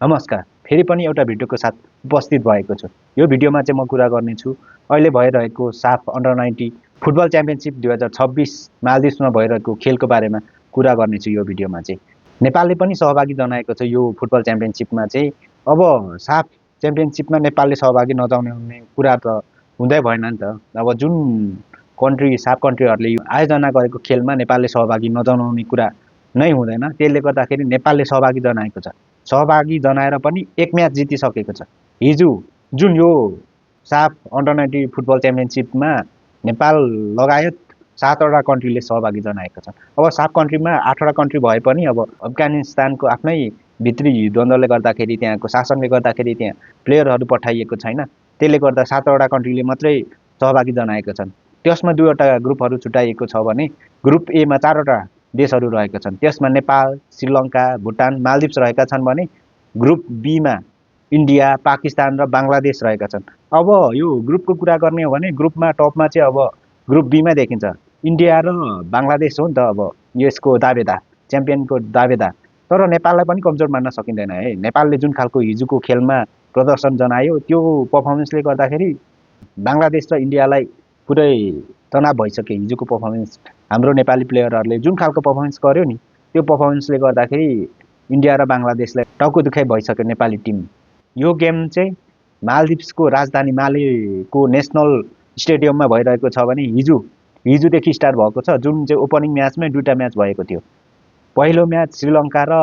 नमस्कार, फेरि पनि एउटा भिडियोको साथ उपस्थित भएको छु। यो भिडियोमा चाहिँ म कुरा गर्नेछु अहिले भइरहेको साफ अन्डर 90 फुटबल च्याम्पियनसिप 2026 मालदिभ्समा भइरहेको खेलको बारेमा कुरा गर्नेछु यो भिडियोमा चाहिँ। नेपालले पनि सहभागी जनाएको छ यो फुटबल च्याम्पियनसिपमा चाहिँ। अब साफ च्याम्पियनसिपमा नेपालले सहभागी नजनाउने कुरा त हुँदै भएन नि त। अब जुन साफ कन्ट्रीहरूले आयोजना गरेको खेलमा नेपालले सहभागी नजनाउने कुरा नै हुँदैन। त्यसले गर्दाखेरि नेपालले सहभागी जनाएको छ। सहभागी जनाएर पनि एक म्याच जितिसकेको छ। हिजो जुन यो साफ अन्डर 90 फुटबल च्याम्पियनसिपमा नेपाल लगायत 7वटा कन्ट्रीले सहभागी जनाएको छ। अब साफ कन्ट्रीमा 8वटा कन्ट्री भए पनि अब अफगानिस्तानको आफ्नै भित्री द्वन्द्वले गर्दाखेरि त्यहाँको शासनले गर्दाखेरि त्यहाँ प्लेयरहरू पठाइएको छैन। त्यसले गर्दा 7वटा कन्ट्रीले मात्रै सहभागी जनाएको छन्। त्यसमा 2वटा ग्रुपहरू छुट्याइएको छ भने ग्रुप एमा 4वटा देशहरू रहेका छन्। त्यसमा नेपाल, श्रीलङ्का, भुटान, मालदिभ्स रहेका छन् भने ग्रुप बीमा इन्डिया, पाकिस्तान र बङ्गलादेश रहेका छन्। अब यो ग्रुपको कुरा गर्ने हो भने ग्रुपमा टपमा चाहिँ अब ग्रुप बीमा देखिन्छ इन्डिया र बङ्गलादेश हो नि त। अब यसको दावेदार, च्याम्पियनको दावेदार। तर नेपाललाई पनि कमजोर मान्न सकिँदैन है। नेपालले जुन खालको हिजोको खेलमा प्रदर्शन जनायो त्यो पर्फर्मेन्सले गर्दाखेरि बङ्गलादेश र इन्डियालाई पुरै तनाव भइसक्यो। हिजोको पर्फर्मेन्स हाम्रो नेपाली प्लेयरहरूले जुन खालको पर्फर्मेन्स गर्यो नि त्यो पर्फर्मेन्सले गर्दाखेरि इन्डिया र बङ्गलादेशलाई टाउको दुखाइ भइसक्यो नेपाली टिम। यो गेम चाहिँ मालदिभ्सको राजधानी मालेको नेसनल स्टेडियममा भइरहेको छ भने हिजोदेखि स्टार्ट भएको छ। जुन चाहिँ ओपनिङ म्याचमै 2टा म्याच भएको थियो। पहिलो म्याच श्रीलङ्का र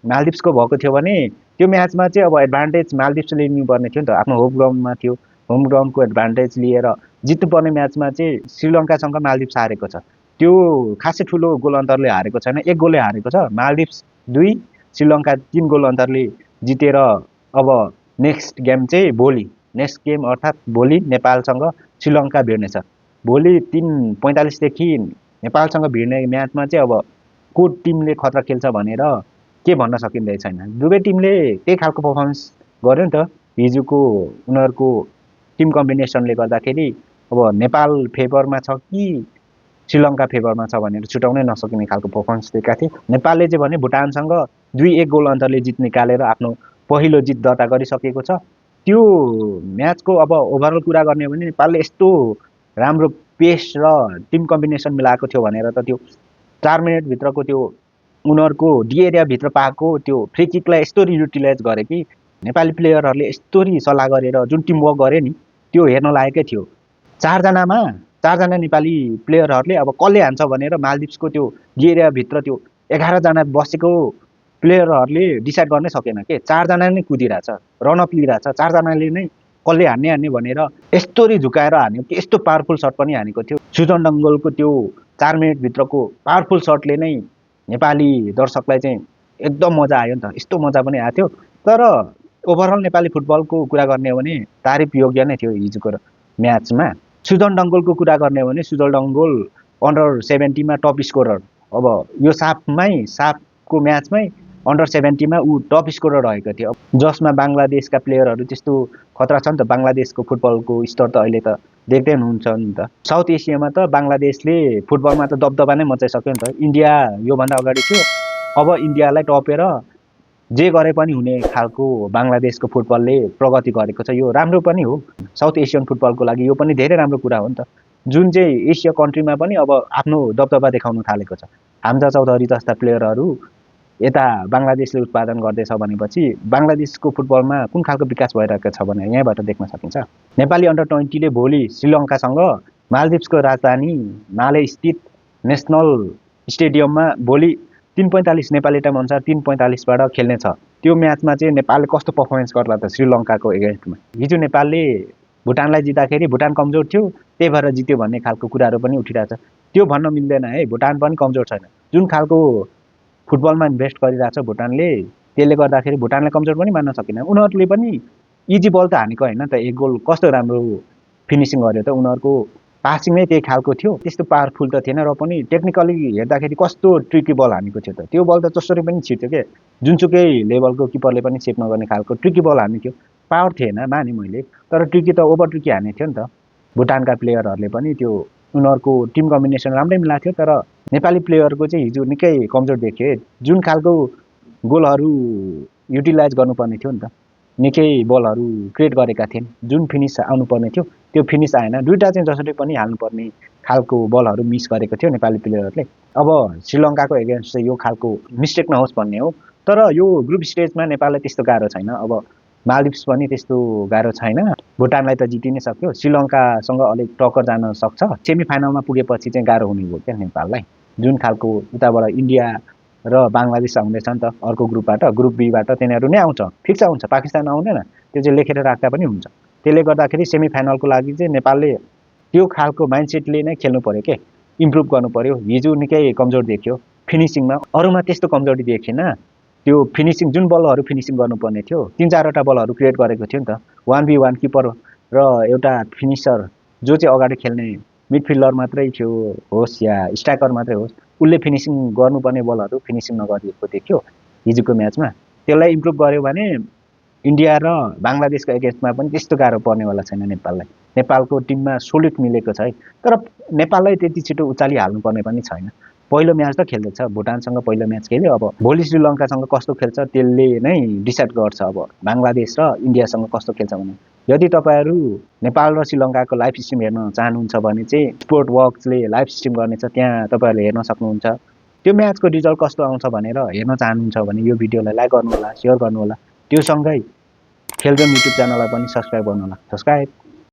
मालदिभ्सको भएको थियो भने त्यो म्याचमा चाहिँ अब एडभान्टेज मालदिभ्सले लिनुपर्ने थियो नि त। आफ्नो होम ग्राउन्डमा थियो। होम ग्राउन्डको एडभान्टेज लिएर जित्नुपर्ने म्याचमा चाहिँ श्रीलङ्कासँग मालदिभ्स हारेको छ। त्यो खासै ठुलो गोल अन्तरले हारेको छैन, 1 गोलले हारेको छ। मालदिभ्स 2, श्रीलङ्का 3 गोल अन्तरले जितेर अब नेक्स्ट गेम चाहिँ भोलि, नेक्स्ट गेम अर्थात् भोलि नेपालसँग श्रीलङ्का भिड्नेछ। भोलि 3:45 देखि नेपालसँग भिड्ने म्याचमा चाहिँ अब को टिमले खतरा खेल्छ भनेर के भन्न सकिँदै छैन। दुवै टिमले त्यही खालको पर्फर्मेन्स गर्यो नि त। हिजोको उनीहरूको टिम कम्बिनेसनले गर्दाखेरि अब नेपाल फेभरमा छ कि श्रीलङ्का फेभरमा छ भनेर छुटाउनै नसकिने खालको पर्फर्मेन्स दिएका थिए। नेपालले चाहिँ भने भुटानसँग 2-1 गोल अन्तरले जित निकालेर आफ्नो पहिलो जित दर्ता गरिसकेको छ। त्यो म्याचको अब ओभरअल कुरा गर्ने हो भने नेपालले यस्तो राम्रो पेस र टिम कम्बिनेसन मिलाएको थियो भनेर त त्यो 4 मिनेटभित्रको त्यो उनीहरूको डी एरियाभित्र पाएको त्यो फ्री किकलाई यस्तो युटिलाइज गरे कि नेपाली प्लेयरहरूले यस्तो सल्लाह गरेर जुन टिमवर्क गरे नि त्यो हेर्न लायकै थियो। 4जना नेपाली प्लेयरहरूले अब कसले हान्छ भनेर मालदिभ्सको त्यो डी एरियाभित्र त्यो 11जना बसेको प्लेयरहरूले डिसाइड गर्नै सकेन के। 4जना नै कुदिरहेछ, रनअप लिइरहेछ। 4जनाले नै कसले हान्ने भनेर यस्तो झुकाएर हान्यो कि यस्तो पावरफुल सट पनि हानेको थियो। सुजन डङ्गोलको त्यो 4 मिनेटभित्रको पावरफुल सटले नै नेपाली दर्शकलाई चाहिँ एकदम मजा आयो नि त। यस्तो मजा पनि आएको थियो। तर ओभरअल नेपाली फुटबलको कुरा गर्ने हो भने तारिफ योग्य नै थियो हिजोको म्याचमा। सुजन डङ्गोलको कुरा गर्ने हो भने सुजन डङ्गोल अन्डर 70 मा टप स्कोरर। अब यो साफको म्याचमै अन्डर 70 मा ऊ टप स्कोरर रहेको थियो। जसमा बङ्गलादेशका प्लेयरहरू त्यस्तो खतरा छ नि त। बङ्गलादेशको फुटबलको स्तर त अहिले त देख्दै हुनुहुन्छ नि त। साउथ एसियामा त बङ्गलादेशले फुटबलमा त दबदबा नै मचाइसक्यो नि त। इन्डिया योभन्दा अगाडि थियो, अब इन्डियालाई टपेर जे गरे पनि हुने खालको बङ्गलादेशको फुटबलले प्रगति गरेको छ। यो राम्रो पनि हो साउथ एसियन फुटबलको लागि। यो पनि धेरै राम्रो कुरा हो नि त। जुन चाहिँ एसिया कन्ट्रीमा पनि अब आफ्नो दबदबा देखाउन थालेको छ। हाम्जा चौधरी जस्ता प्लेयरहरू यता बङ्गलादेशले उत्पादन गर्दैछ भनेपछि बङ्गलादेशको फुटबलमा कुन खालको विकास भइरहेको छ भने यहाँबाट देख्न सकिन्छ। नेपाली अन्डर 20ले भोलि श्रीलङ्कासँग मालदिभ्सको राजधानी माले स्थित नेसनल स्टेडियममा भोलि 3:45 नेपाली टाइम अनुसार 3:45बाट खेल्नेछ। त्यो म्याचमा चाहिँ नेपालले कस्तो पर्फर्मेन्स गर्ला त श्रीलङ्काको एगेन्स्टमा। हिजो नेपालले भुटानलाई जित्दाखेरि भुटान कमजोर थियो त्यही भएर जित्यो भन्ने खालको कुराहरू पनि उठिरहेछ। त्यो भन्न मिल्दैन है। भुटान पनि कमजोर छैन। जुन खालको फुटबलमा इन्भेस्ट गरिरहेछ भुटानले, त्यसले गर्दाखेरि भुटानलाई कमजोर पनि मान्न सकिन्न। उनीहरूले पनि इजी बल त हानेको होइन त। 1 गोल कस्तो राम्रो फिनिसिङ गर्यो त। उनीहरूको पासिङ नै त्यही खालको थियो। त्यस्तो पावरफुल त थिएन र पनि टेक्निकली हेर्दाखेरि कस्तो ट्रिकी बल हानेको थियो त। त्यो बल त जसरी पनि छिट्यो के। जुनसुकै लेभलको किपरले पनि सेभ नगर्ने खालको ट्रिकी बल हान्ने थियो। पावर थिएन माने मैले, तर ट्रिकी त ओभर ट्रिकी हाने थियो नि त। भुटानका प्लेयरहरूले पनि त्यो उनीहरूको टिम कम्बिनेसन राम्रै मिलाएको थियो। तर नेपाली प्लेयरको चाहिँ हिजो निकै कमजोर देखियो। जुन खालको गोलहरू युटिलाइज गर्नुपर्ने थियो नि त। निकै बलहरू क्रिएट गरेका थिए, जुन फिनिस आउनुपर्ने थियो त्यो फिनिस आएन। दुईवटा चाहिँ जसरी पनि हाल्नुपर्ने खालको बलहरू मिस गरेको थियो नेपाली प्लेयरहरूले। अब श्रीलङ्काको एगेन्स्ट चाहिँ यो खालको मिस्टेक नहोस् भन्ने हो। तर यो ग्रुप स्टेजमा नेपाललाई त्यस्तो गाह्रो छैन। अब मालदिप्स पनि त्यस्तो गाह्रो छैन, भुटानलाई त जिति नै सक्यो, श्रीलङ्कासँग अलिक टक्कर जान सक्छ। सेमी फाइनलमा पुगेपछि चाहिँ गाह्रो हुने भयो क्या नेपाललाई। जुन खालको उताबाट इन्डिया र बङ्गलादेश आउँदैछ नि त अर्को ग्रुपबाट, ग्रुप बीबाट तिनीहरू नै आउँछ, फिक्स आउँछ, पाकिस्तान आउँदैन। त्यो चाहिँ लेखेर राख्दा पनि हुन्छ। त्यसले गर्दाखेरि सेमी फाइनलको लागि चाहिँ नेपालले त्यो खालको माइन्डसेटले नै खेल्नु पर्यो के, इम्प्रुभ गर्नु पर्यो। हिजो निकै कमजोर देखियो फिनिसिङमा, अरूमा त्यस्तो कमजोरी देखिएन। त्यो फिनिसिङ जुन बलहरू फिनिसिङ गर्नुपर्ने थियो 3-4वटा बलहरू क्रिएट गरेको थियो नि त। 1v1 किपर र एउटा फिनिसर जो चाहिँ अगाडि खेल्ने मिडफिल्डर मात्रै थियो होस् या स्ट्राइकर मात्रै होस्, उसले फिनिसिङ गर्नुपर्ने बलहरू फिनिसिङ नगरिएको देखियो हिजोको म्याचमा। त्यसलाई इम्प्रुभ गर्यो भने इन्डिया र बङ्गलादेशको एगेन्स्टमा पनि त्यस्तो गाह्रो पर्नेवाला छैन नेपाललाई। नेपालको टिममा सोलिड मिलेको छ है, तर नेपाललाई त्यति छिटो उचालिहाल्नुपर्ने पनि छैन। पहिलो म्याच त खेल्दैछ, भुटानसँग पहिलो म्याच खेल्यो। अब भोलि श्रीलङ्कासँग कस्तो खेल्छ त्यसले नै डिसाइड गर्छ अब बङ्गलादेश र इन्डियासँग कस्तो खेल्छ भने। यदि तपाईँहरू नेपाल र श्रीलङ्काको लाइभ स्ट्रिम हेर्न चाहनुहुन्छ भने चाहिँ स्पोर्ट वर्क्सले लाइभ स्ट्रिम गर्नेछ, त्यहाँ तपाईँहरूले हेर्न सक्नुहुन्छ। त्यो म्याचको रिजल्ट कस्तो आउँछ भनेर हेर्न चाहनुहुन्छ भने यो भिडियोलाई लाइक गर्नुहोला, सेयर गर्नुहोला। त्यो सँगै खेलजोन युट्युब च्यानललाई पनि सब्सक्राइब गर्नुहोला। सब्सक्राइब।